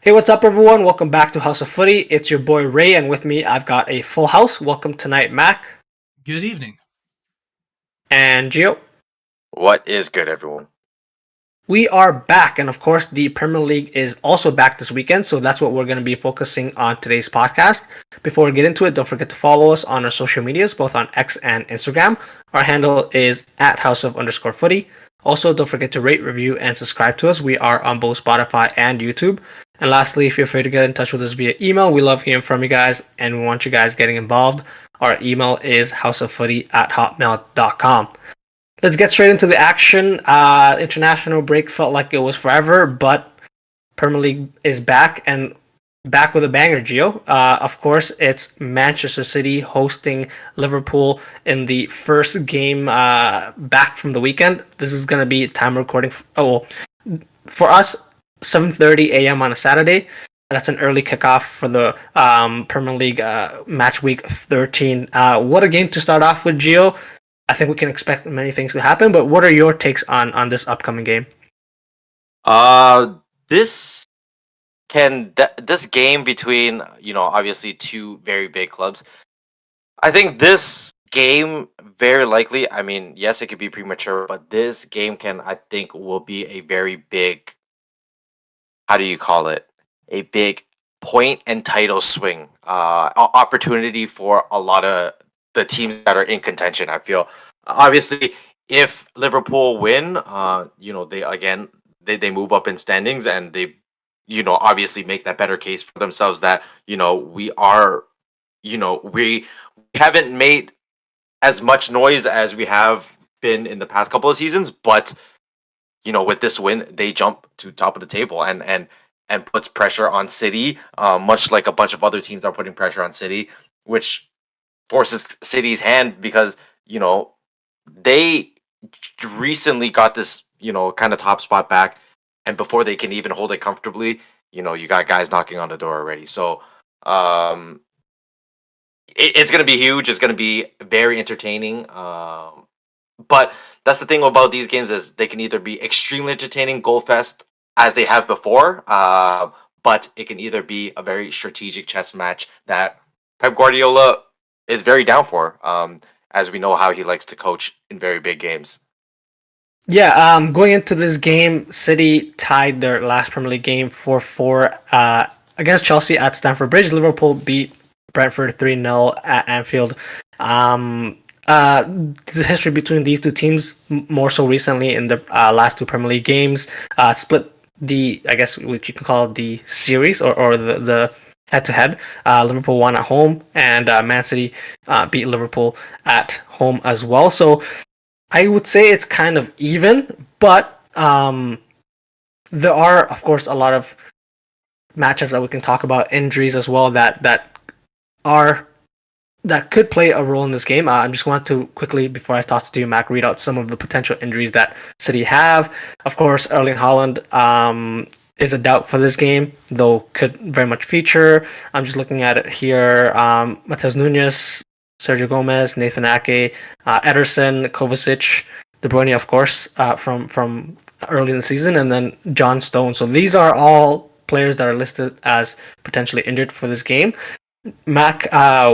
Hey, what's up, everyone? Welcome back to House of Footy. It's your boy Ray, and with me, I've got a full house. Welcome tonight, Mac Good evening. and Gio. What is good, everyone? We are back, and of course, the Premier League is also back this weekend, so that's what we're going to be focusing on today's podcast. Before we get into it, don't forget to follow us on our social medias, both on X and Instagram. Our handle is at House of underscore Footy. Also, don't forget to rate, review, and subscribe to us. We are on both Spotify and YouTube. And lastly, if you're free to get in touch with us via email, we love hearing from you guys, and we want you guys getting involved. Our email is houseoffooty@hotmail.com. Let's get straight into the action. International break felt like it was forever, but Premier League is back and back with a banger, Gio. Of course, it's Manchester City hosting Liverpool in the first game back from the weekend. This is going to be time recording. For us, 7:30 a.m. on a Saturday. That's an early kickoff for the Premier League match week 13. What a game to start off with, Gio. I think we can expect many things to happen, but what are your takes on this upcoming game? This this game between obviously two very big clubs. I think this game very likely. I mean, yes, it could be premature, but this game I think, will be a very big. How do you call it? A big point and title swing. Opportunity for a lot of the teams that are in contention. I feel obviously if Liverpool win, they move up in standings and they obviously make that better case for themselves that we are we haven't made as much noise as we have been in the past couple of seasons, but with this win, they jump to top of the table and puts pressure on City, much like a bunch of other teams are putting pressure on City, which forces City's hand because they recently got this kind of top spot back, and before they can even hold it comfortably, you got guys knocking on the door already. So it's gonna be huge. It's gonna be very entertaining. But that's the thing about these games is they can either be extremely entertaining, goal fest as they have before, but it can either be a very strategic chess match that Pep Guardiola is very down for, as we know how he likes to coach in very big games. Yeah, going into this game, City tied their last Premier League game 4-4 against Chelsea at Stamford Bridge. Liverpool beat Brentford 3-0 at Anfield. The history between these two teams, more so recently in the last two Premier League games, split I guess you can call it the series or the head-to-head. Liverpool won at home, and Man City beat Liverpool at home as well. So I would say it's kind of even, but there are, of course, a lot of matchups that we can talk about, injuries as well are that could play a role in this game. I just want to quickly, before I toss it to you, Mac, read out some of the potential injuries that City have. Of course, Erling Haaland is a doubt for this game, though could very much feature. I'm just looking at it here. Matheus Nunes, Sergio Gomez, Nathan Ake, Ederson, Kovacic, De Bruyne, of course, from early in the season, and then John Stone. So these are all players that are listed as potentially injured for this game. Mac,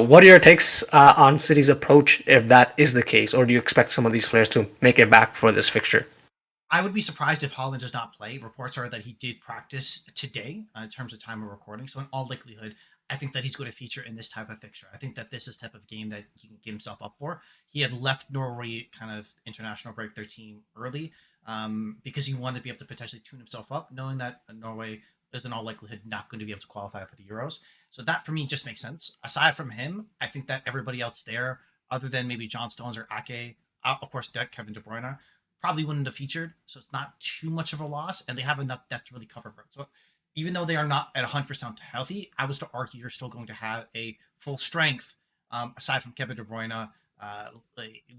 what are your takes on City's approach if that is the case, or do you expect some of these players to make it back for this fixture? I would be surprised if Holland does not play. Reports are that he did practice today in terms of time of recording. So in all likelihood, I think that he's going to feature in this type of fixture. I think that this is the type of game that he can get himself up for. He had left Norway kind of international break their team early because he wanted to be able to potentially tune himself up, knowing that Norway is in all likelihood not going to be able to qualify for the Euros. So that for me just makes sense. Aside from him, I think that everybody else there, other than maybe John Stones or Ake, of course, Kevin De Bruyne, probably wouldn't have featured. So it's not too much of a loss, and they have enough depth to really cover for it. So even though they are not at 100% healthy, I was to argue you're still going to have a full strength, aside from Kevin De Bruyne,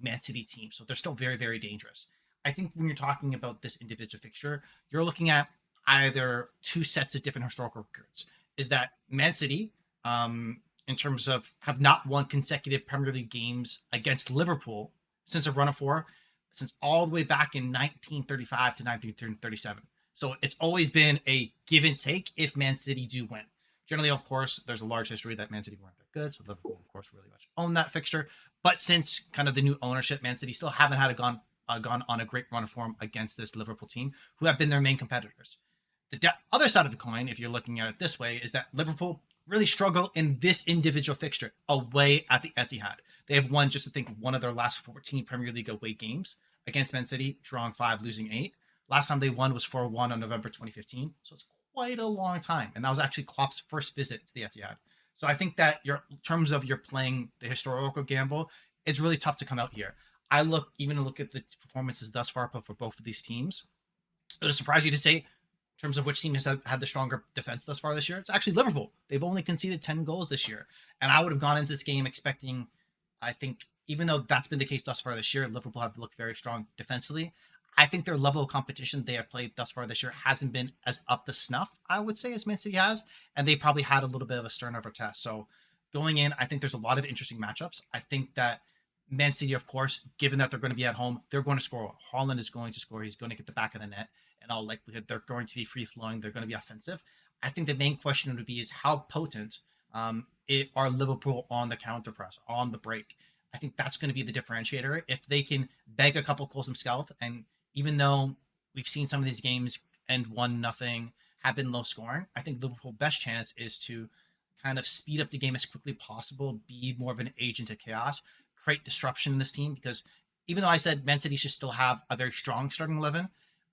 Man City team. So they're still very, very dangerous. I think when you're talking about this individual fixture, you're looking at either two sets of different historical records. Is that Man City, in terms of have not won consecutive Premier League games against Liverpool since a run of four, since all the way back in 1935 to 1937. So it's always been a give and take if Man City do win. Generally, of course, there's a large history that Man City weren't that good, so Liverpool, of course, really much own that fixture. But since kind of the new ownership, Man City still haven't had gone on a great run of form against this Liverpool team, who have been their main competitors. The other side of the coin, if you're looking at it this way, is that Liverpool really struggle in this individual fixture away at the Etihad. They have won, just to think, one of their last 14 Premier League away games against Man City, drawing 5, losing 8. Last time they won was 4-1 on November 2015. So it's quite a long time. And that was actually Klopp's first visit to the Etihad. So I think that in terms of you're playing the historical gamble, it's really tough to come out here. I look at the performances thus far for both of these teams. It would surprise you to say, in terms of which team has had the stronger defense thus far this year, it's actually Liverpool. They've only conceded 10 goals this year. And I would have gone into this game expecting, I think, even though that's been the case thus far this year, Liverpool have looked very strong defensively. I think their level of competition they have played thus far this year hasn't been as up to snuff, I would say, as Man City has. And they probably had a little bit of a sterner test. So going in, I think there's a lot of interesting matchups. I think that Man City, of course, given that they're going to be at home, they're going to score. Haaland is going to score. He's going to get the back of the net. In all likelihood, they're going to be free-flowing. They're going to be offensive. I think the main question would be is how potent are Liverpool on the counter press, on the break. I think that's going to be the differentiator. If they can bag a couple goals themselves, and even though we've seen some of these games end 1-0, have been low scoring, I think Liverpool's best chance is to kind of speed up the game as quickly as possible, be more of an agent of chaos, create disruption in this team. Because even though I said Man City should still have a very strong starting 11,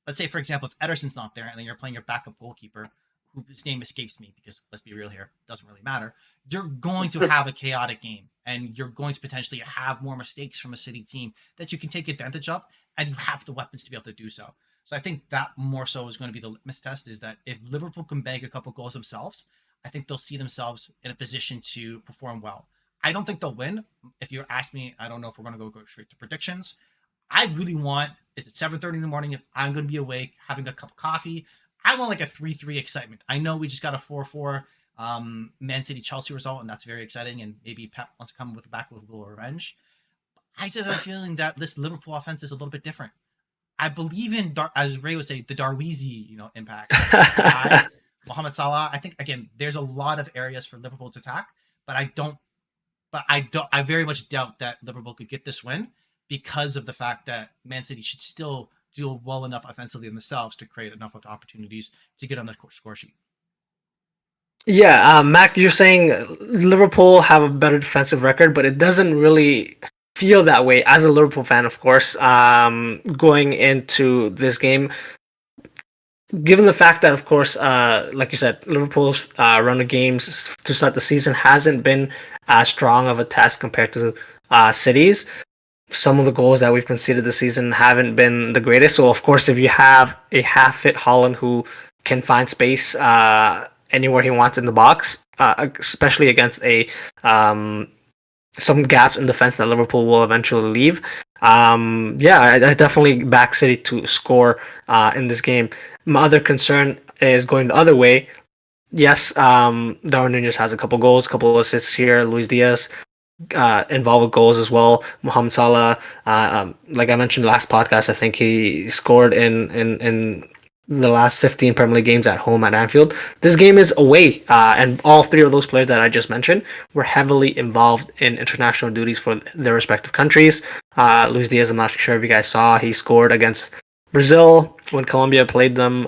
let's say, for example, if Ederson's not there and then you're playing your backup goalkeeper, whose name escapes me because let's be real here, doesn't really matter, you're going to have a chaotic game and you're going to potentially have more mistakes from a City team that you can take advantage of, and you have the weapons to be able to do so. So I think that more so is going to be the litmus test, is that if Liverpool can bag a couple goals themselves, I think they'll see themselves in a position to perform well. I don't think they'll win. If you ask me, I don't know if we're going to go straight to predictions. I really want, is it 7:30 in the morning, if I'm going to be awake, having a cup of coffee, I want like a 3-3 excitement. I know we just got a 4-4 Man City Chelsea result, and that's very exciting, and maybe Pep wants to come back with a little revenge. I just have a feeling that this Liverpool offense is a little bit different. I believe in, as Ray would say, the Darweezy, impact. Mohamed Salah, I think, again, there's a lot of areas for Liverpool to attack, but I very much doubt that Liverpool could get this win because of the fact that Man City should still do well enough offensively themselves to create enough opportunities to get on the score sheet. Yeah, Mac, you're saying Liverpool have a better defensive record, but it doesn't really feel that way as a Liverpool fan, of course, going into this game. Given the fact that, of course, like you said, Liverpool's run of games to start the season hasn't been as strong of a test compared to City's. Some of the goals that we've conceded this season haven't been the greatest. So, of course, if you have a half-fit Haaland who can find space anywhere he wants in the box, especially against some gaps in defense that Liverpool will eventually leave. I definitely back City to score in this game. My other concern is going the other way. Yes, Darwin Núñez has a couple goals, a couple assists here. Luis Diaz involved with goals as well. Mohamed Salah, like I mentioned last podcast, I think he scored in the last 15 Premier League games at home at Anfield. This game is away, and all three of those players that I just mentioned were heavily involved in international duties for their respective countries. Luis Diaz, I'm not sure if you guys saw, he scored against Brazil when Colombia played them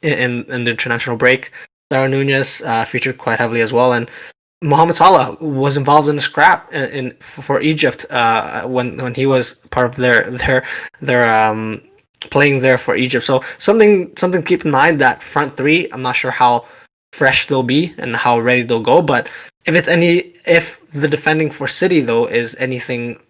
in the international break. Darwin Núñez featured quite heavily as well, and Mohamed Salah was involved in a scrap for Egypt when he was part of their playing there for Egypt. So something to keep in mind, that front three, I'm not sure how fresh they'll be and how ready they'll go, but if the defending for City though is anything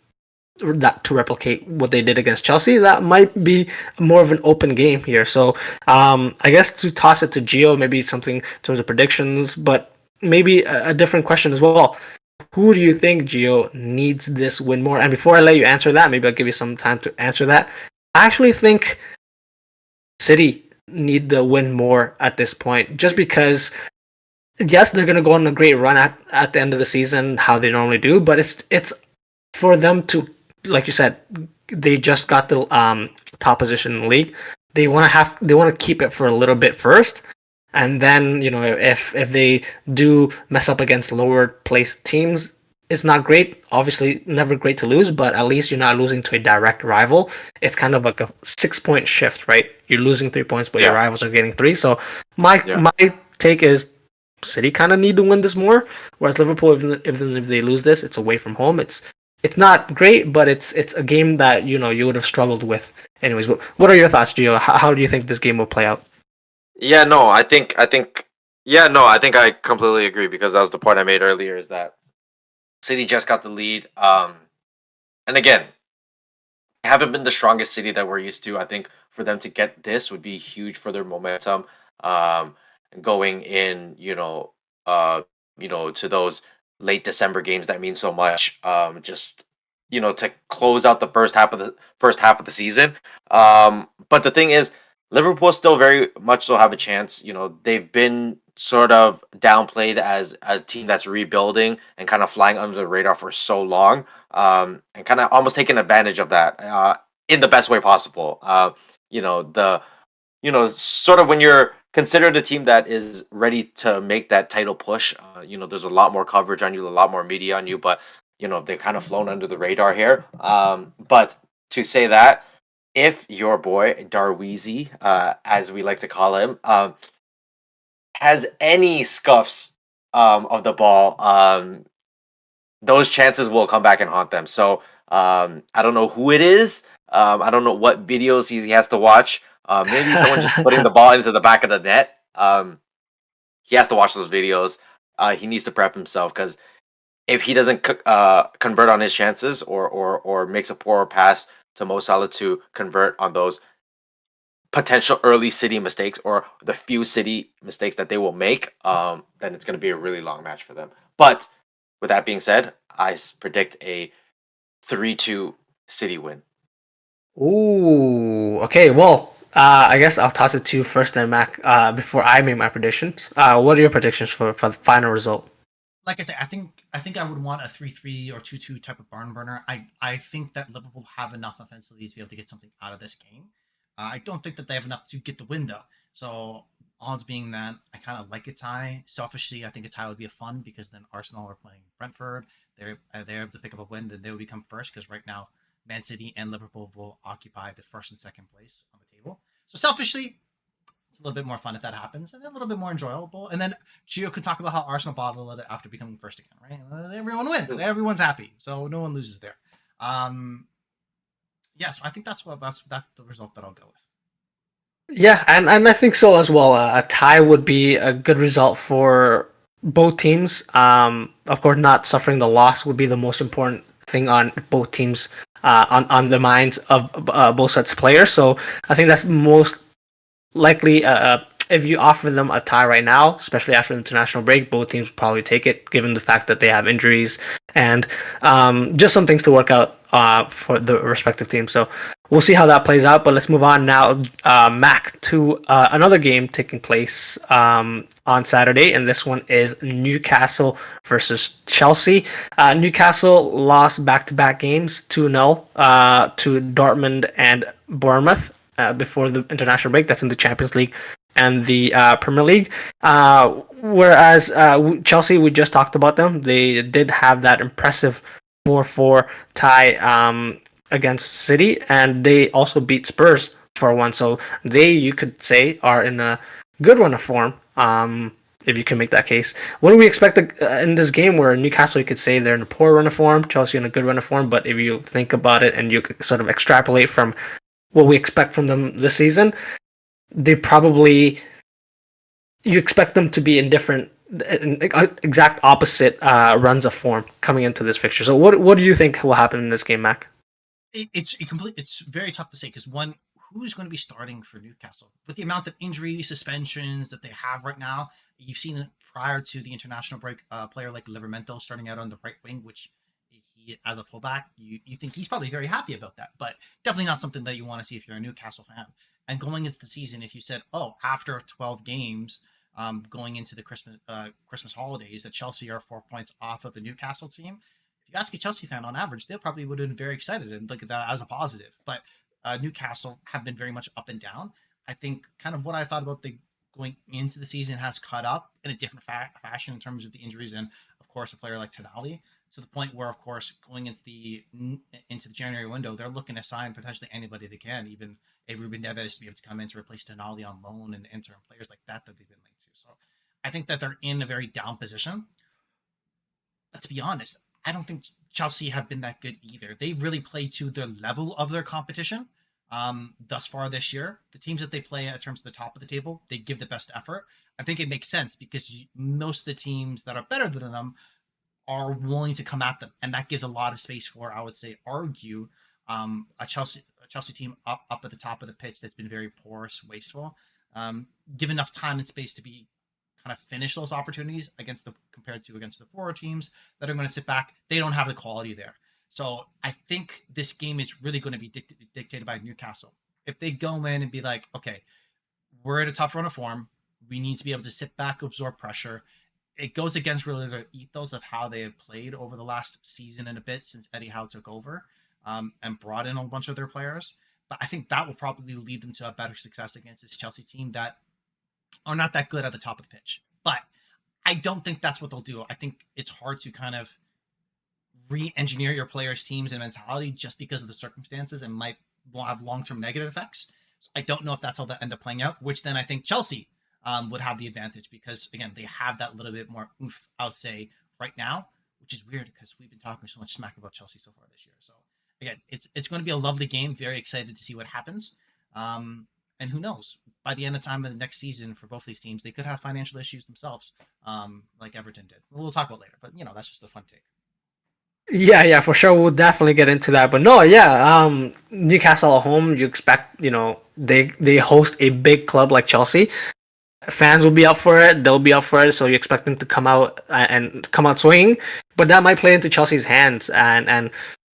that to replicate what they did against Chelsea, that might be more of an open game here. So I guess to toss it to Gio, maybe something in terms of predictions, but maybe a different question as well. Who do you think, Gio, needs this win more? And before I let you answer that, maybe I'll give you some time to answer that. I actually think City need the win more at this point, just because, yes, they're going to go on a great run at the end of the season, how they normally do, but it's for them to, like you said, they just got the top position in the league. they want to keep it for a little bit first, and then if they do mess up against lower placed teams, it's not great. Obviously, never great to lose, but at least you're not losing to a direct rival. It's kind of like a 6 point shift, right? You're losing 3 points, but your Yeah, rivals are getting three. So my yeah. my take is City kind of need to win this more, whereas Liverpool, even if they lose this, it's away from home. It's not great, but it's a game that you would have struggled with anyways. What are your thoughts, Gio? How do you think this game will play out? Yeah, no, yeah, no, I think I completely agree because that was the point I made earlier is that City just got the lead. And again, haven't been the strongest City that we're used to. I think for them to get this would be huge for their momentum. Um, going in, to those late December games that mean so much. Just to close out the first half of the season. But the thing is, Liverpool still very much so have a chance. They've been sort of downplayed as a team that's rebuilding and kind of flying under the radar for so long, and kind of almost taking advantage of that in the best way possible. The sort of when you're considered a team that is ready to make that title push, there's a lot more coverage on you, a lot more media on you, but they've kind of flown under the radar here. But to say that, if your boy Darweezy, as we like to call him, has any scuffs of the ball, those chances will come back and haunt them. So I don't know who it is. I don't know what videos he has to watch. Maybe someone just putting the ball into the back of the net. He has to watch those videos. He needs to prep himself because if he doesn't convert on his chances or makes a poor pass to Mo Salah to convert on those potential early City mistakes or the few City mistakes that they will make, then it's going to be a really long match for them. But with that being said, I predict a 3-2 City win. Ooh, okay. Well, I guess I'll toss it to you first, then Mac. Before I make my predictions, what are your predictions for the final result? Like I said, I think I would want a 3-3 or 2-2 type of barn burner. I think that Liverpool have enough offensively to be able to get something out of this game. I don't think that they have enough to get the win though. So odds being that I kind of like a tie. Selfishly, I think a tie would be a fun because then Arsenal are playing Brentford. They're able to pick up a win, then they will become first because right now Man City and Liverpool will occupy the first and second place on the table. So selfishly, it's a little bit more fun if that happens, and a little bit more enjoyable. And then Gio could talk about how Arsenal bottled it after becoming first again, right? Everyone wins, everyone's happy, so no one loses there. Yeah, so I think that's the result that I'll go with. Yeah, and I think so as well. A tie would be a good result for both teams. Of course, not suffering the loss would be the most important thing on both teams, on the minds of both sets of players. So I think that's most likely. If you offer them a tie right now, especially after the international break, both teams would probably take it, given the fact that they have injuries and just some things to work out for the respective teams. So we'll see how that plays out. But let's move on now, Mac, to another game taking place on Saturday, and this one is Newcastle versus Chelsea. Newcastle lost back-to-back games 2-0 to Dortmund and Bournemouth before the international break. That's in the Champions League and the Premier League. Whereas Chelsea, we just talked about them. They did have that impressive 4-4 tie against City, and they also beat Spurs 4-1. So they, you could say, are in a good run of form. If you can make that case. What do we expect in this game where Newcastle, you could say they're in a poor run of form, Chelsea in a good run of form, but if you think about it and you sort of extrapolate from what we expect from them this season, they probably, you expect them to be in different, exact opposite runs of form coming into this fixture. So what do you think will happen in this game, Mac? It's very tough to say because one, who's going to be starting for Newcastle with the amount of injury suspensions that they have right now. You've seen it prior to the international break, a player like Livermento starting out on the right wing, which he, as a fullback, you think he's probably very happy about that, but definitely not something that you want to see if you're a Newcastle fan. And going into the season, if you said, oh, after 12 games, going into the Christmas holidays, that Chelsea are 4 points off of the Newcastle team. If you ask a Chelsea fan on average, they probably would have been very excited and look at that as a positive. But Newcastle have been very much up and down. I think kind of what I thought about the going into the season has caught up in a different fashion in terms of the injuries and of course a player like Tonali to the point where of course going into the January window they're looking to sign potentially anybody they can, even a Ruben Neves to be able to come in to replace Tonali on loan and interim players like that they've been linked to. So I think that they're in a very down position. Let's be honest, I don't think Chelsea have been that good either. They really played to the level of their competition thus far this year. The teams that they play in terms of the top of the table, they give the best effort. I think it makes sense because most of the teams that are better than them are willing to come at them, and that gives a lot of space for, I would say, argue a Chelsea team up at the top of the pitch that's been very porous, wasteful. Give enough time and space to be kind of finish those opportunities against the forward teams that are going to sit back. They don't have the quality there. So I think this game is really going to be dictated by Newcastle. If they go in and be like, okay, we're at a tough run of form, we need to be able to sit back, absorb pressure. It goes against really their ethos of how they have played over the last season and a bit since Eddie Howe took over and brought in a bunch of their players. But I think that will probably lead them to a better success against this Chelsea team that are not that good at the top of the pitch. But I don't think that's what they'll do. I think it's hard to kind of re-engineer your players' teams and mentality just because of the circumstances and might have long-term negative effects. So I don't know if that's how that end up playing out, which then I think Chelsea would have the advantage because, again, they have that little bit more oomph, I would say, right now, which is weird because we've been talking so much smack about Chelsea so far this year. So, again, it's going to be a lovely game. Very excited to see what happens. And who knows? By the end of time of the next season for both these teams, they could have financial issues themselves, like Everton did. We'll talk about later, but, that's just a fun take. Yeah, for sure. We'll definitely get into that. But no, yeah, Newcastle at home, you expect, they host a big club like Chelsea. Fans will be up for it. They'll be up for it. So you expect them to come out and come out swinging. But that might play into Chelsea's hands. And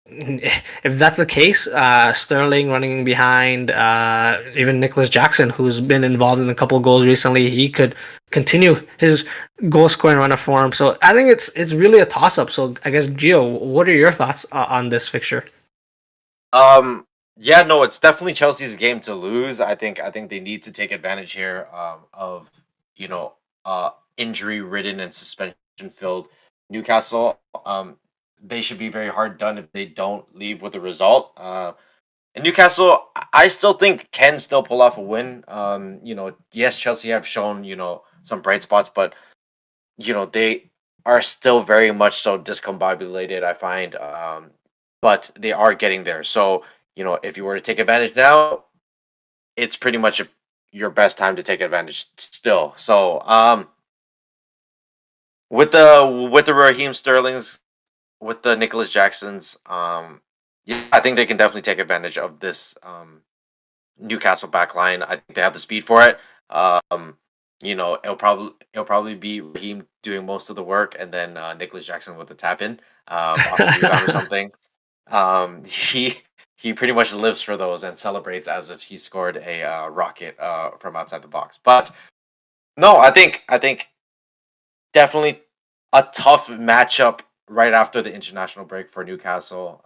if that's the case, Sterling running behind, even Nicholas Jackson, who's been involved in a couple of goals recently, he could continue his goal scoring run of form. So I think it's really a toss up. So I guess Gio, what are your thoughts on this fixture? Yeah, no, it's definitely Chelsea's game to lose. I think they need to take advantage here of you know injury ridden and suspension filled Newcastle. They should be very hard done if they don't leave with a result. And Newcastle, I still think can still pull off a win. Yes, Chelsea have shown some bright spots, but they are still very much so discombobulated. I find, but they are getting there. So if you were to take advantage now, it's pretty much your best time to take advantage still. So with the Raheem Sterling's, with the Nicholas Jacksons, yeah, I think they can definitely take advantage of this Newcastle back line. I think they have the speed for it. It'll probably be Raheem doing most of the work, and then Nicholas Jackson with the tap in off the rebound or something. He pretty much lives for those and celebrates as if he scored a rocket from outside the box. But no, I think definitely a tough matchup right after the international break for Newcastle.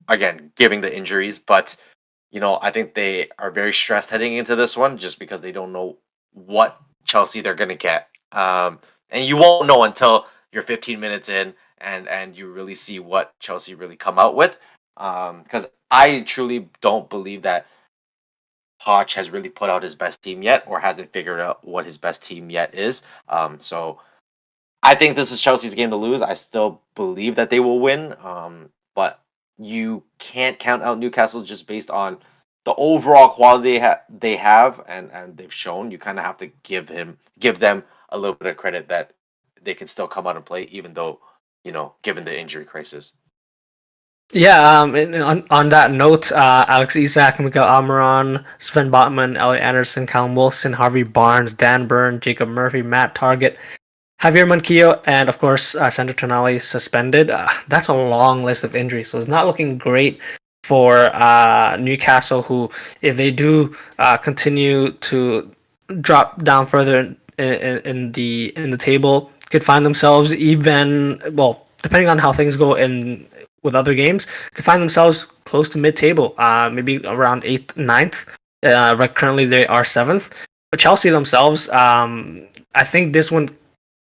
Again, giving the injuries, but I think they are very stressed heading into this one just because they don't know what Chelsea they're gonna get. And you won't know until you're 15 minutes in and you really see what Chelsea really come out with. Because I truly don't believe that Poch has really put out his best team yet, or hasn't figured out what his best team yet is. So I think this is Chelsea's game to lose. I still believe that they will win. But you can't count out Newcastle just based on the overall quality they have and they've shown. You kind of have to give them a little bit of credit that they can still come out and play, even though given the injury crisis. Yeah, and on that note, Alex Isak, Miguel Almiron, Sven Botman, Elliot Anderson, Callum Wilson, Harvey Barnes, Dan Burn, Jacob Murphy, Matt Target, Javier Manquillo, and of course, Sandro Tonali suspended. That's a long list of injuries, so it's not looking great for Newcastle, who, if they do continue to drop down further in the table, could find themselves even, well, depending on how things go in with other games, could find themselves close to mid-table, maybe around 8th, 9th, Right, currently they are 7th. But Chelsea themselves, I think this one,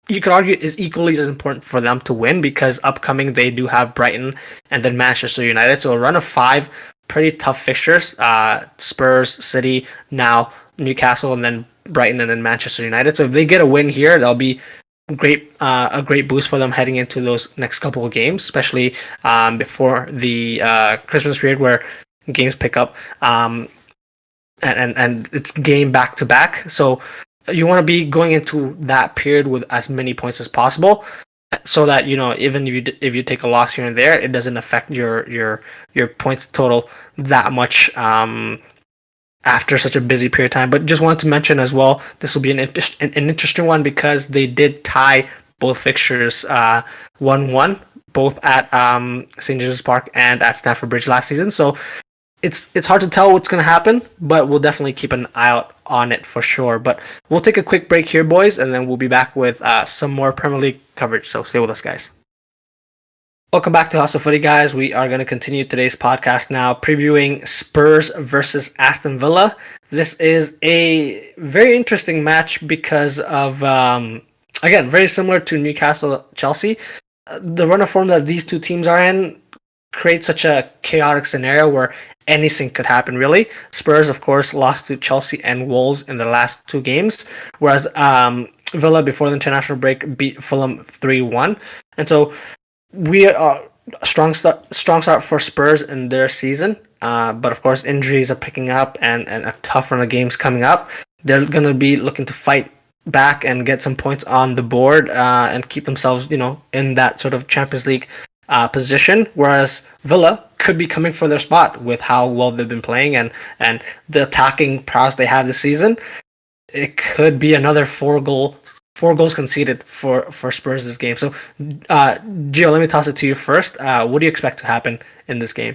you could argue, is equally as important for them to win because upcoming they do have Brighton and then Manchester United. So a run of 5 pretty tough fixtures. Spurs, City, now Newcastle, and then Brighton and then Manchester United. So if they get a win here, that'll be a great boost for them heading into those next couple of games, especially before the Christmas period where games pick up. And it's game back to back. So you want to be going into that period with as many points as possible, so that even if you take a loss here and there, it doesn't affect your points total that much after such a busy period of time. But just wanted to mention as well, this will be an interesting one because they did tie both fixtures 1-1, both at St. James's Park and at Stamford Bridge last season. So it's hard to tell what's going to happen, but we'll definitely keep an eye out on it for sure. But we'll take a quick break here, boys, and then we'll be back with some more Premier League coverage. So stay with us, guys. Welcome back to House of Footy, guys. We are going to continue today's podcast now, previewing Spurs versus Aston Villa. This is a very interesting match because of, again, very similar to Newcastle-Chelsea. The run of form that these two teams are in creates such a chaotic scenario where anything could happen, really. Spurs, of course, lost to Chelsea and Wolves in the last 2 games, whereas Villa, before the international break, beat Fulham 3-1. And so we are strong start for Spurs in their season, but of course injuries are picking up and a tough run of games coming up. They're going to be looking to fight back and get some points on the board and keep themselves, in that sort of Champions League position, whereas Villa could be coming for their spot with how well they've been playing and the attacking prowess they have this season. It could be another 4 goals conceded for Spurs this game. So, Gio, let me toss it to you first. What do you expect to happen in this game?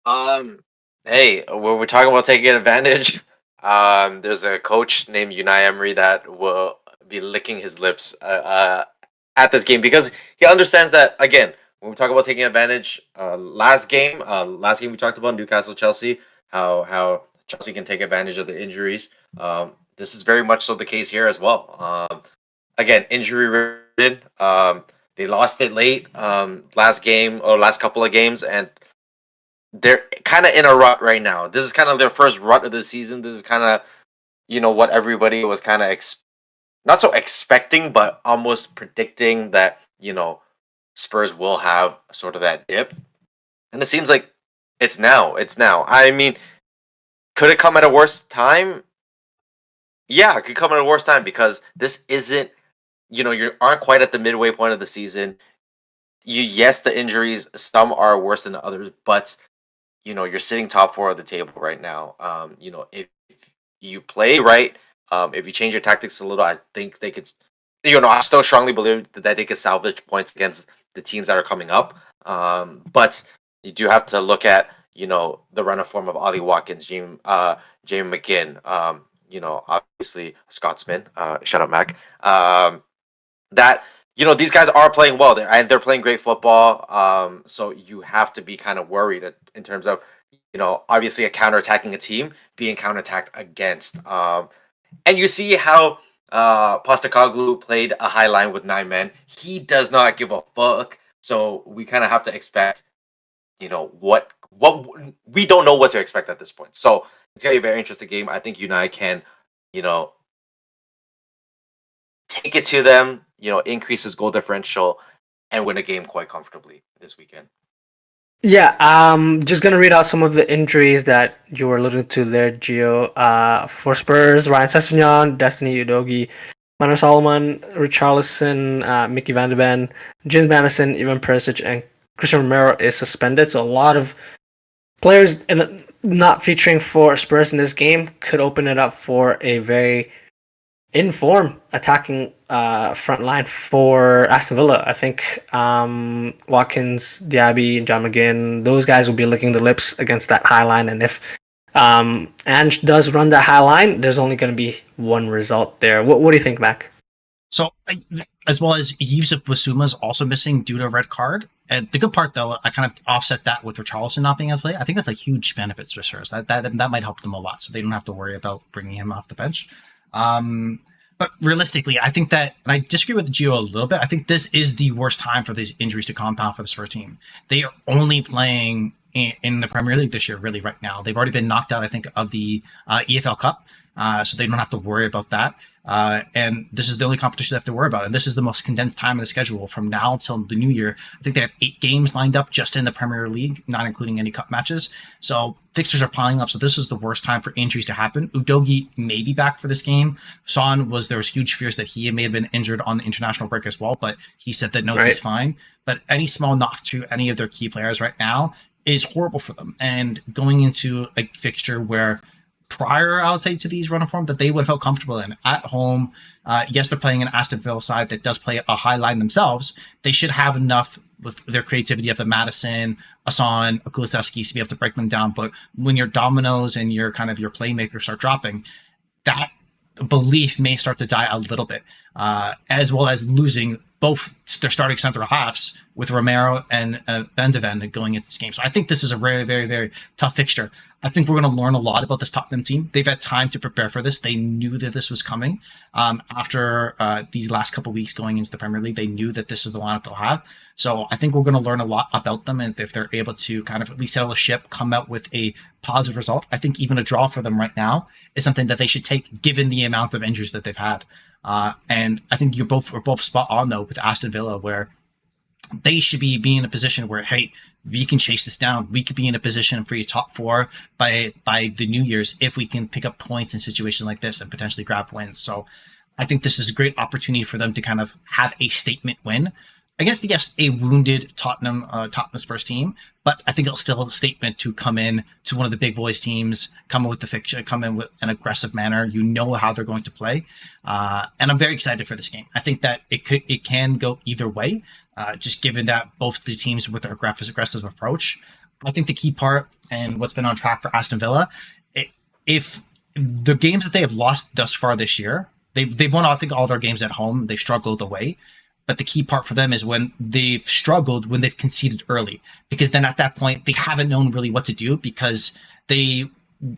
Hey, when we're talking about taking advantage, there's a coach named Unai Emery that will be licking his lips at this game because he understands that, again, when we talk about taking advantage, last game we talked about Newcastle Chelsea, how Chelsea can take advantage of the injuries. This is very much so the case here as well. Again, injury ridden. They lost it late last couple of games, and they're kind of in a rut right now. This is kind of their first rut of the season. This is kind of what everybody was kind of not so expecting, but almost predicting that Spurs will have sort of that dip, and it seems like it's now. I mean, could it come at a worse time? Yeah, it could come at a worse time because this isn't, you aren't quite at the midway point of the season. Yes, the injuries, some are worse than others, but you're sitting top 4 of the table right now. If you play right, if you change your tactics a little, I think they could. I still strongly believe that they could salvage points against the teams that are coming up. But you do have to look at the run of form of Ollie Watkins, Jamie McGinn. Obviously Scotsman. Shout out Mac. That these guys are playing well. They're playing great football. So you have to be kind of worried in terms of obviously a counterattacking a team being counterattacked against. And you see how Postecoglou played a high line with 9 men. He does not give a fuck. So we kind of have to expect, what we don't know what to expect at this point. So it's gonna be a very interesting game. I think Unai can, take it to them, increase his goal differential, and win a game quite comfortably this weekend. Yeah, just gonna read out some of the injuries that you were alluding to there, Gio. For Spurs, Ryan Sessegnon, Destiny Udogie, Manu Solomon, Richarlison, Mickey Van de Ven, James Madison, Ivan Perisic, and Christian Romero is suspended. So a lot of players not featuring for Spurs in this game could open it up for a very in-form attacking front line for Aston Villa. I think Watkins, Diaby, and John McGinn, those guys will be licking the lips against that high line. And if Ange does run that high line, there's only going to be one result there. What do you think, Mac? So, as well as Yves Bissouma is also missing due to a red card. And the good part, though, I kind of offset that with Richarlison not being able to play. I think that's a huge benefit for Spurs. That might help them a lot, so they don't have to worry about bringing him off the bench. But realistically, I think that, and I disagree with Gio a little bit. I think this is the worst time for these injuries to compound for the Spurs team. They are only playing in the Premier League this year, really, right now. They've already been knocked out, I think, of the EFL Cup, so they don't have to worry about that. And this is the only competition they have to worry about. And this is the most condensed time of the schedule from now until the new year. I think they have 8 games lined up just in the Premier League, not including any cup matches. So fixtures are piling up. So this is the worst time for injuries to happen. Udogi may be back for this game. There was huge fears that he may have been injured on the international break as well, but he said that no, he's fine. But any small knock to any of their key players right now is horrible for them. And going into a fixture where prior, I would say, to these run of form that they would have felt comfortable in at home. Yes, they're playing an Aston Villa side that does play a high line themselves. They should have enough with their creativity of a Madison, a Son, a Kulusevski to be able to break them down. But when your dominoes and your kind of your playmakers start dropping, that belief may start to die a little bit, as well as losing both their starting center halves with Romero and Van de Ven going into this game. So I think this is a very, very, very tough fixture. I think we're going to learn a lot about this Tottenham team. They've had time to prepare for this. They knew that this was coming after these last couple of weeks going into the Premier League. They knew that this is the lineup they'll have. So I think we're going to learn a lot about them. And if they're able to kind of at least settle a ship, come out with a positive result, I think even a draw for them right now is something that they should take given the amount of injuries that they've had. And I think we're both spot on, though, with Aston Villa, where they should be in a position where, hey, we can chase this down. We could be in a position for your top 4 by the New Year's if we can pick up points in situations like this and potentially grab wins. So I think this is a great opportunity for them to kind of have a statement win against, yes, a wounded Tottenham Spurs team, but I think it'll still have a statement to come in to one of the big boys teams, come in with the fixture, come in with an aggressive manner. You know how they're going to play, and I'm very excited for this game. I think that it can go either way, just given that both the teams with their aggressive approach. I think the key part and what's been on track for Aston Villa, if the games that they have lost thus far this year, they've won, I think, all their games at home. They've struggled away. But the key part for them is when they've struggled, when they've conceded early, because then at that point they haven't known really what to do, because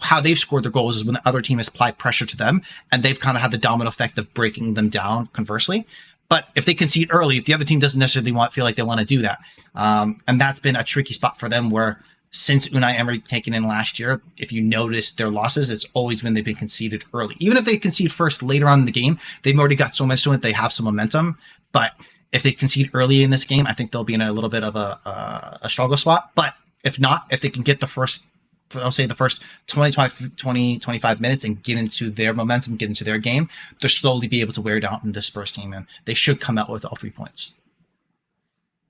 how they've scored their goals is when the other team has applied pressure to them, and they've kind of had the domino effect of breaking them down conversely. But if they concede early, the other team doesn't necessarily feel like they want to do that. And that's been a tricky spot for them, where since Unai Emery taken in last year, if you notice their losses, it's always when they've been conceded early. Even if they concede first later on in the game, they've already got so much to it, they have some momentum. But if they concede early in this game, I think they'll be in a little bit of a struggle spot. But if not, if they can get the first 25 minutes and get into their momentum, get into their game, they'll slowly be able to wear down the Spurs team, and they should come out with all 3 points.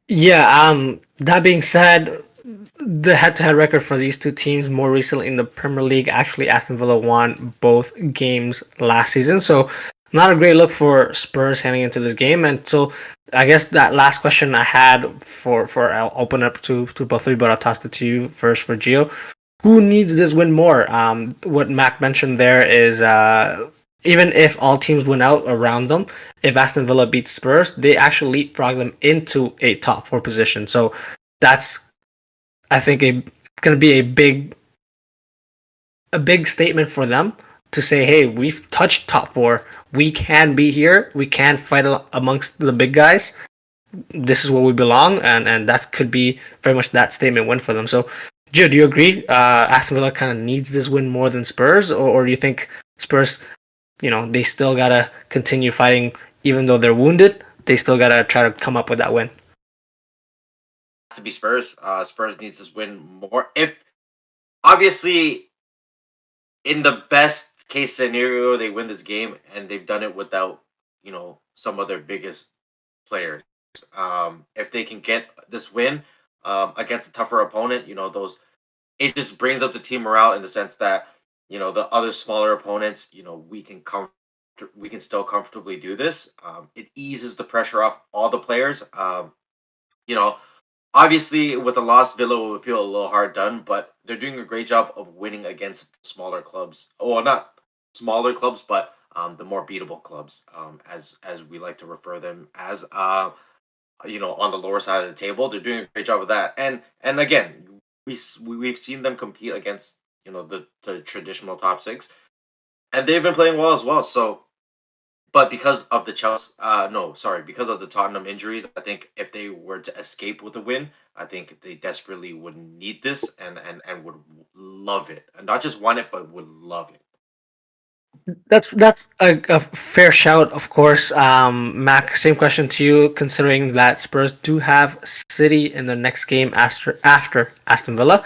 Yeah, that being said, the head-to-head record for these two teams more recently in the Premier League, actually Aston Villa won both games last season. So not a great look for Spurs heading into this game. And so I guess that last question I had I'll open up to both of you, but I'll toss it to you first for Gio. Who needs this win more? What Mac mentioned there is even if all teams win out around them, if Aston Villa beats Spurs, they actually leapfrog them into a top 4 position. So that's, I think, going to be a big statement for them to say, hey, we've touched top 4. We can be here. We can fight amongst the big guys. This is where we belong, and that could be very much that statement win for them. So, Gio, do you agree? Aston Villa kind of needs this win more than Spurs, or do you think Spurs, they still gotta continue fighting, even though they're wounded? They still gotta try to come up with that win. To be Spurs. Spurs needs this win more. If obviously, in the best case scenario, they win this game, and they've done it without, some of their biggest players. If they can get this win against a tougher opponent, it just brings up the team morale in the sense that the other smaller opponents, we can still comfortably do this. It eases the pressure off all the players. Obviously, with a loss, Villa will feel a little hard done, but they're doing a great job of winning against smaller clubs. Well, not smaller clubs, but the more beatable clubs, as we like to refer them as. On the lower side of the table, they're doing a great job of that. And again, we've seen them compete against the traditional top six, and they've been playing well as well. So, but because of the Chelsea, no, sorry, because of the Tottenham injuries, I think if they were to escape with a win, I think they desperately would need this and would love it, and not just want it, but would love it. That's a fair shout, of course. Mac, same question to you. Considering that Spurs do have City in their next game after Aston Villa,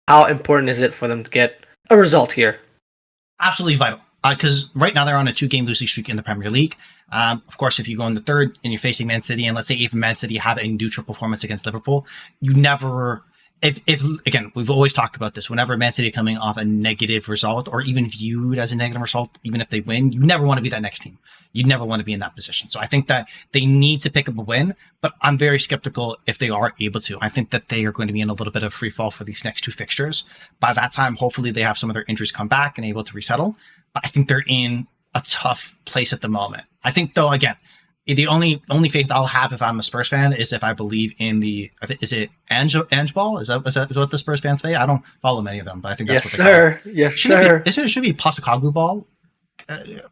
how important is it for them to get a result here? Absolutely vital. Because right now they're on a 2-game losing streak in the Premier League. Of course, if you go in the third and you're facing Man City, and let's say even Man City have a neutral performance against Liverpool, you never. If again, we've always talked about this. Whenever Man City coming off a negative result, or even viewed as a negative result, even if they win, you never want to be that next team. You never want to be in that position. So I think that they need to pick up a win, but I'm very skeptical if they are able to. I think that they are going to be in a little bit of free fall for these next 2 fixtures. By that time, hopefully they have some of their injuries come back and able to resettle. But I think they're in a tough place at the moment. I think, though, again, the only faith I'll have if I'm a Spurs fan is if I believe in is it Ange Ball? Is that what the Spurs fans say? I don't follow many of them, but I think that's yes, what they sir. call it. Yes, sir. It should be Postacoglu Ball.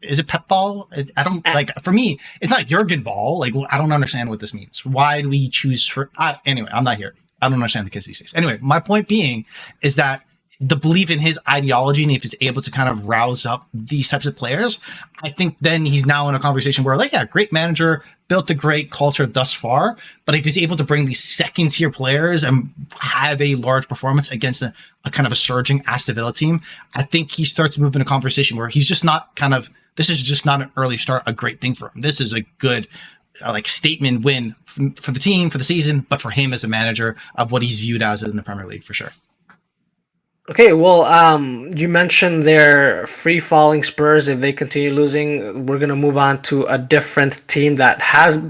Is it Pep Ball? I don't like. For me, it's not Jurgen Ball. Like, I don't understand what this means. Why do we choose for? Anyway, I'm not here. I don't understand the kids these days. Anyway, my point being is that the belief in his ideology, and if he's able to kind of rouse up these types of players, I think then he's now in a conversation where, like, yeah, great manager, built a great culture thus far, but if he's able to bring these second tier players and have a large performance against a kind of a surging Aston Villa team, I think he starts to move in a conversation where he's just not this is just not an early start, a great thing for him. This is a good statement win for the team, for the season, but for him as a manager of what he's viewed as in the Premier League for sure. Okay, well, you mentioned their free-falling Spurs. If they continue losing, we're going to move on to a different team that has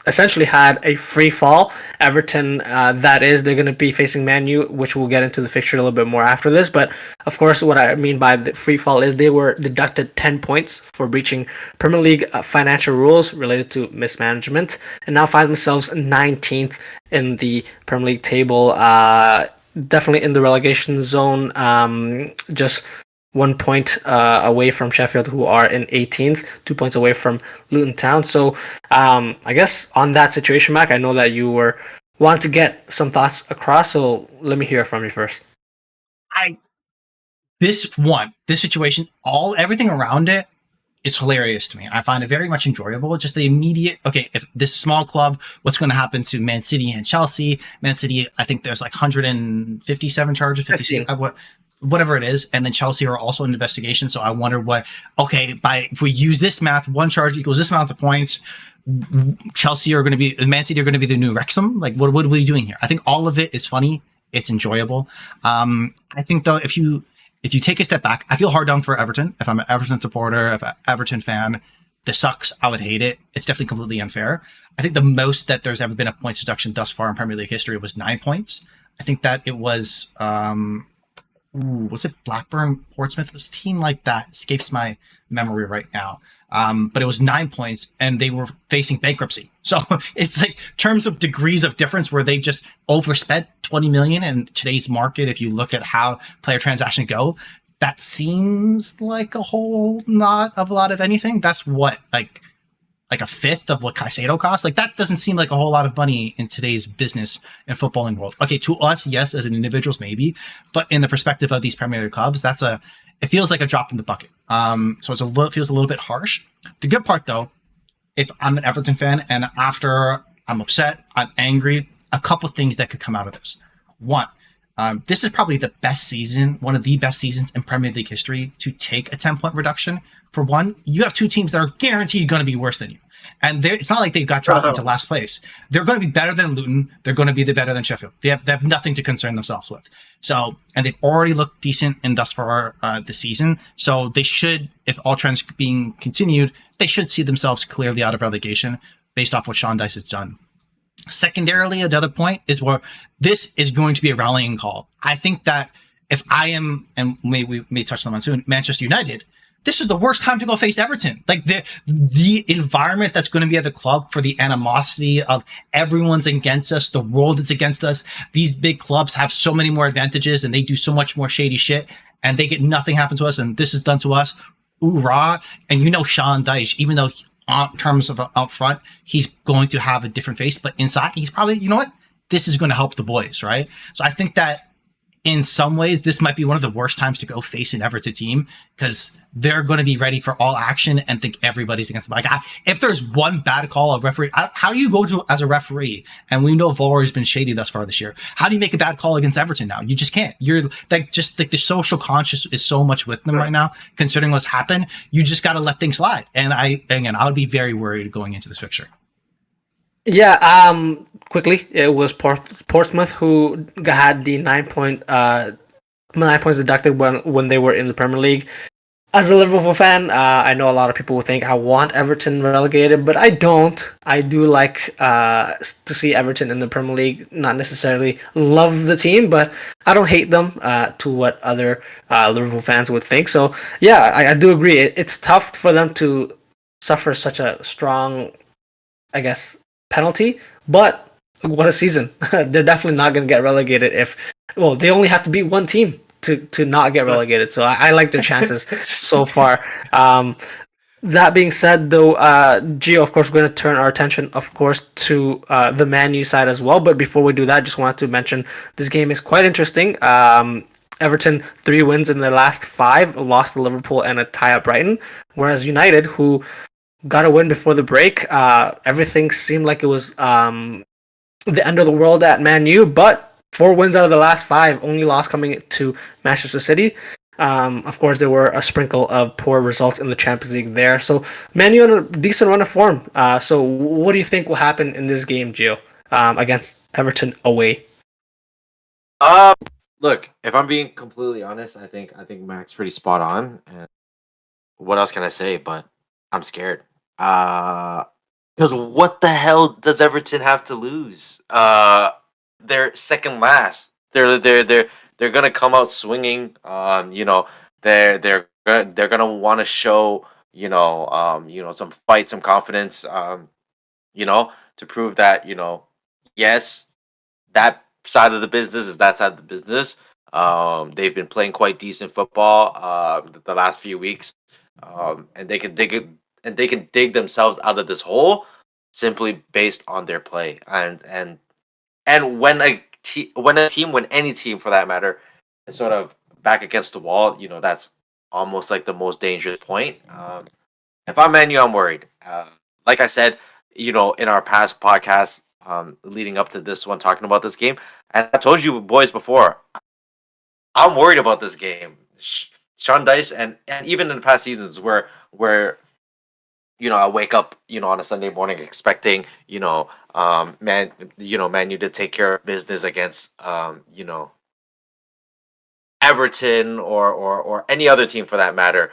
essentially had a free fall. Everton, that is, they're going to be facing Man U, which we'll get into the fixture a little bit more after this. But, of course, what I mean by the free fall is they were deducted 10 points for breaching Premier League financial rules related to mismanagement, and now find themselves 19th in the Premier League table. Definitely in the relegation zone, just 1 point away from Sheffield, who are in 18th, 2 points away from Luton Town. So I guess on that situation, Mac, I know that you want to get some thoughts across, so let me hear from you first. This situation, everything around it is hilarious to me. I find it very much enjoyable. Just the immediate, okay, if this small club, what's going to happen to Man City and Chelsea? Man City, I think there's like 157 charges, 56, whatever it is. And then Chelsea are also in investigation. So I wonder if we use this math, 1 charge equals this amount of points. Man City are going to be the new Wrexham. Like, what are we doing here? I think all of it is funny. It's enjoyable. I think though, if you take a step back, I feel hard done for Everton. If I'm an Everton supporter, if I'm an Everton fan, this sucks. I would hate it. It's definitely completely unfair. I think the most that there's ever been a points deduction thus far in Premier League history was 9 points. I think that it was, was it Blackburn, Portsmouth? It was a team like that. Escapes my memory right now. But it was 9 points, and they were facing bankruptcy. So it's like terms of degrees of difference where they just overspent 20 million in today's market. If you look at how player transactions go, that seems like a whole not of a lot of anything. That's what like a fifth of what Caicedo costs. Like, that doesn't seem like a whole lot of money in today's business and footballing world. Okay, to us, yes, as an individuals, maybe, but in the perspective of these Premier League clubs, it feels like a drop in the bucket. So it feels a little bit harsh. The good part, though, if I'm an Everton fan and after I'm upset, I'm angry, a couple things that could come out of this. One, this is probably the best season, one of the best seasons in Premier League history to take a 10-point reduction. For one, you have 2 teams that are guaranteed going to be worse than you. And it's not like they got dropped into last place. They're going to be better than Luton. They're going to be better than Sheffield. They have nothing to concern themselves with. So, and they've already looked decent in thus far this season. So they should, if all trends being continued, they should see themselves clearly out of relegation based off what Sean Dice has done. Secondarily, another point is where this is going to be a rallying call. I think that if I am, and we may touch on that soon, Manchester United, this is the worst time to go face Everton. Like the environment that's going to be at the club for the animosity of everyone's against us, the world is against us. These big clubs have so many more advantages and they do so much more shady shit and they get nothing happen to us and this is done to us. Ooh, rah. And Sean Dyche, even though in terms of up front, he's going to have a different face, but inside he's probably, you know what? This is going to help the boys, right? So I think that in some ways, this might be one of the worst times to go face an Everton team because they're going to be ready for all action and think everybody's against them. Like, if there's one bad call of referee, how do you go to as a referee? And we know VAR has been shady thus far this year. How do you make a bad call against Everton now? You just can't. You're like the social conscious is so much with them right now, considering what's happened. You just got to let things slide. And I would be very worried going into this fixture. Yeah, quickly, it was Portsmouth who had the 9 points deducted when they were in the Premier League. As a Liverpool fan, I know a lot of people will think I want Everton relegated, but I don't. I do like to see Everton in the Premier League. Not necessarily love the team, but I don't hate them to what other Liverpool fans would think. So, yeah, I do agree. It's tough for them to suffer such a strong, I guess, penalty, but what a season. They're definitely not going to get relegated they only have to beat one team to not get relegated. So I like their chances so far. That being said, though, Gio, of course, we're going to turn our attention, of course, to the Man U side as well. But before we do that, just wanted to mention this game is quite interesting. Everton, 3 wins in their last 5, lost to Liverpool and a tie at Brighton, whereas United, who got a win before the break. Everything seemed like it was the end of the world at Man U, but 4 wins out of the last 5, only loss coming to Manchester City. Of course, there were a sprinkle of poor results in the Champions League there. So Man U on a decent run of form. So what do you think will happen in this game, Gio, against Everton away? Look, if I'm being completely honest, I think Mac's pretty spot on. And what else can I say? But I'm scared. Because what the hell does Everton have to lose? They're second last. They're gonna come out swinging. They're gonna want to show some fight, some confidence. To prove that yes, that side of the business is that side of the business. They've been playing quite decent football the last few weeks, and they can dig themselves out of this hole simply based on their play. And when any team for that matter is sort of back against the wall, that's almost like the most dangerous point. If I'm Man U, I'm worried. Like I said, in our past podcasts leading up to this one, talking about this game, and I told you boys before, I'm worried about this game. Sean Dyche, and even in the past seasons where I wake up, on a Sunday morning expecting, Man U to take care of business against, Everton or any other team for that matter,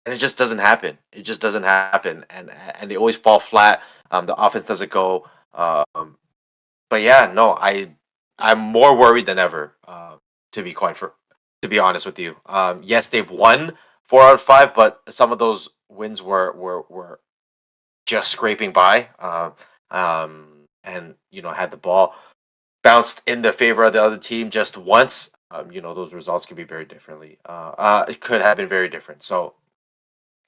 and it just doesn't happen. It just doesn't happen, and they always fall flat. The offense doesn't go. But yeah, no, I'm more worried than ever. To be honest with you, yes, they've won 4 out of 5, but some of those wins were just scraping by, and had the ball bounced in the favor of the other team just once. Those results could be very differently. It could have been very different. So,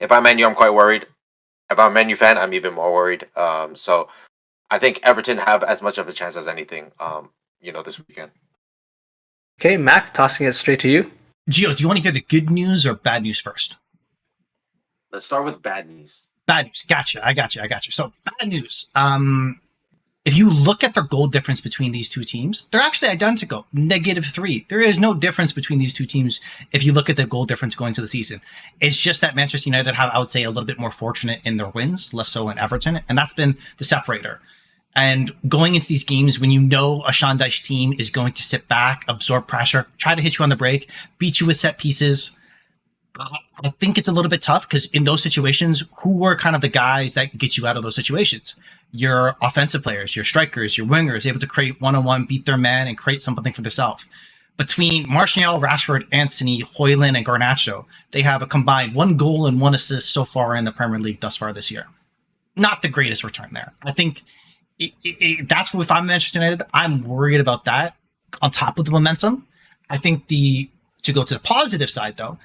if I'm Man U, I'm quite worried. If I'm a Man U fan, I'm even more worried. So, I think Everton have as much of a chance as anything. This weekend. Okay, Mac, tossing it straight to you. Gio, do you want to hear the good news or bad news first? Let's start with bad news. Bad news. Gotcha. I got you. So bad news. If you look at the goal difference between these two teams, they're actually identical. -3. There is no difference between these two teams if you look at the goal difference going to the season. It's just that Manchester United have, I would say, a little bit more fortunate in their wins, less so in Everton, and that's been the separator. And going into these games, when a Sean Dyche team is going to sit back, absorb pressure, try to hit you on the break, beat you with set pieces, I think it's a little bit tough because in those situations, who are kind of the guys that get you out of those situations? Your offensive players, your strikers, your wingers, able to create one-on-one, beat their man, and create something for themselves. between Martial, Rashford, Anthony, Hoyland, and Garnacho, they have a combined 1 goal and 1 assist so far in the Premier League thus far this year. Not the greatest return there. I think that's what, if I'm Manchester United, I'm worried about that on top of the momentum. I think to go to the positive side, though,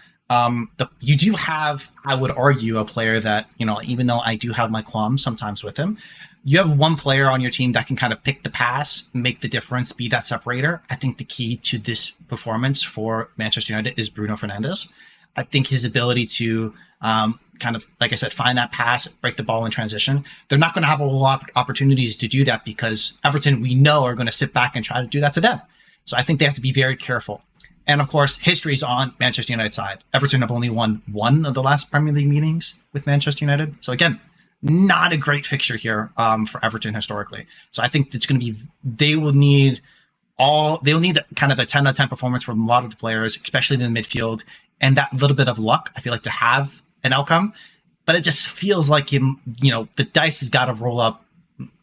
you do have, I would argue, a player that, even though I do have my qualms sometimes with him, you have one player on your team that can kind of pick the pass, make the difference, be that separator. I think the key to this performance for Manchester United is Bruno Fernandes. I think his ability to kind of, like I said, find that pass, break the ball in transition. They're not going to have a whole lot of opportunities to do that because Everton, we know, are going to sit back and try to do that to them. So I think they have to be very careful. And of course, history is on Manchester United's side. Everton have only won 1 of the last Premier League meetings with Manchester United. So again, not a great fixture here for Everton historically. So I think it's going to be, they'll need kind of a 10 out of 10 performance from a lot of the players, especially in the midfield, and that little bit of luck, I feel like, to have an outcome. But it just feels like the dice has got to roll up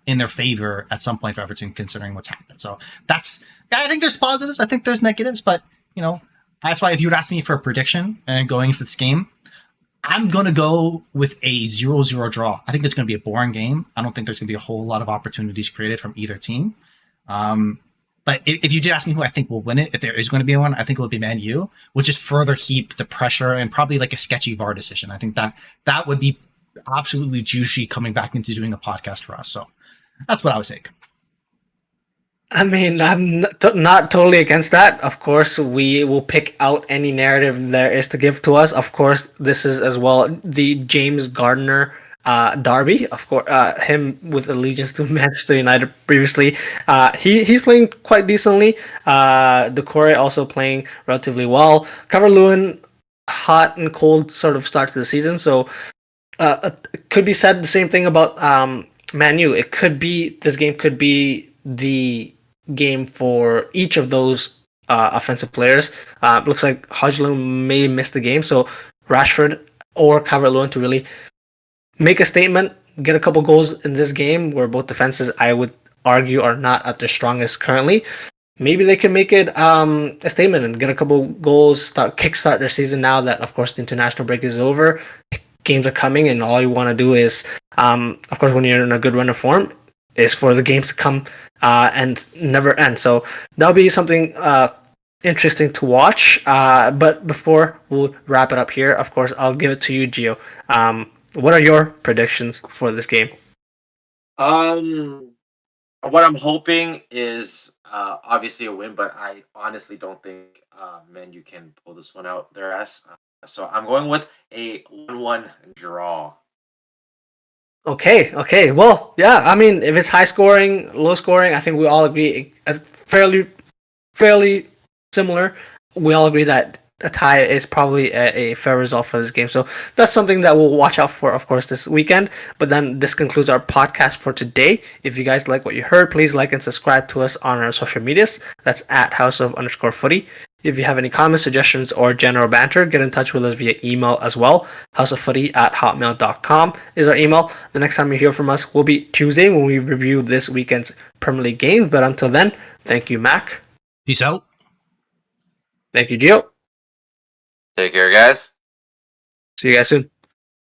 in their favor at some point for Everton, considering what's happened. So I think there's positives, I think there's negatives, but that's why if you would ask me for a prediction going into this game, I'm going to go with a 0-0 draw. I think it's going to be a boring game. I don't think there's going to be a whole lot of opportunities created from either team. But if you did ask me who I think will win it, if there is going to be one, I think it would be Man U, which is further heap the pressure and probably like a sketchy VAR decision. I think that would be absolutely juicy coming back into doing a podcast for us. So that's what I would say. I mean, I'm not totally against that. Of course, we will pick out any narrative there is to give to us. Of course, this is as well the James Gardner derby. Of course, him with allegiance to Manchester United previously. He's playing quite decently. Decore also playing relatively well. Calvert-Lewin, hot and cold sort of start to the season. So it could be said the same thing about Man U. This game could be the game for each of those offensive players. Looks like Højlund may miss the game, so Rashford or Calvert-Lewin to really make a statement, get a couple goals in this game where both defenses, I would argue, are not at their strongest currently. Maybe they can make it a statement and get a couple goals, kickstart their season now that, of course, the international break is over. Games are coming, and all you want to do is, of course, when you're in a good run of form, is for the games to come and never end. So that'll be something interesting to watch. But before we'll wrap it up here, of course, I'll give it to you, Gio. What are your predictions for this game? What I'm hoping is obviously a win, but I honestly don't think Man U can pull this one out their ass. So I'm going with a 1-1 draw. Okay. Well, yeah, I mean, if it's high scoring, low scoring, I think we all agree fairly similar. We all agree that a tie is probably a fair result for this game. So that's something that we'll watch out for, of course, this weekend. But then this concludes our podcast for today. If you guys like what you heard, please like and subscribe to us on our social medias. That's at @house_of_footy. If you have any comments, suggestions, or general banter, get in touch with us via email as well. houseoffooty@hotmail.com is our email. The next time you hear from us will be Tuesday when we review this weekend's Premier League games. But until then, thank you, Mac. Peace out. Thank you, Gio. Take care, guys. See you guys soon.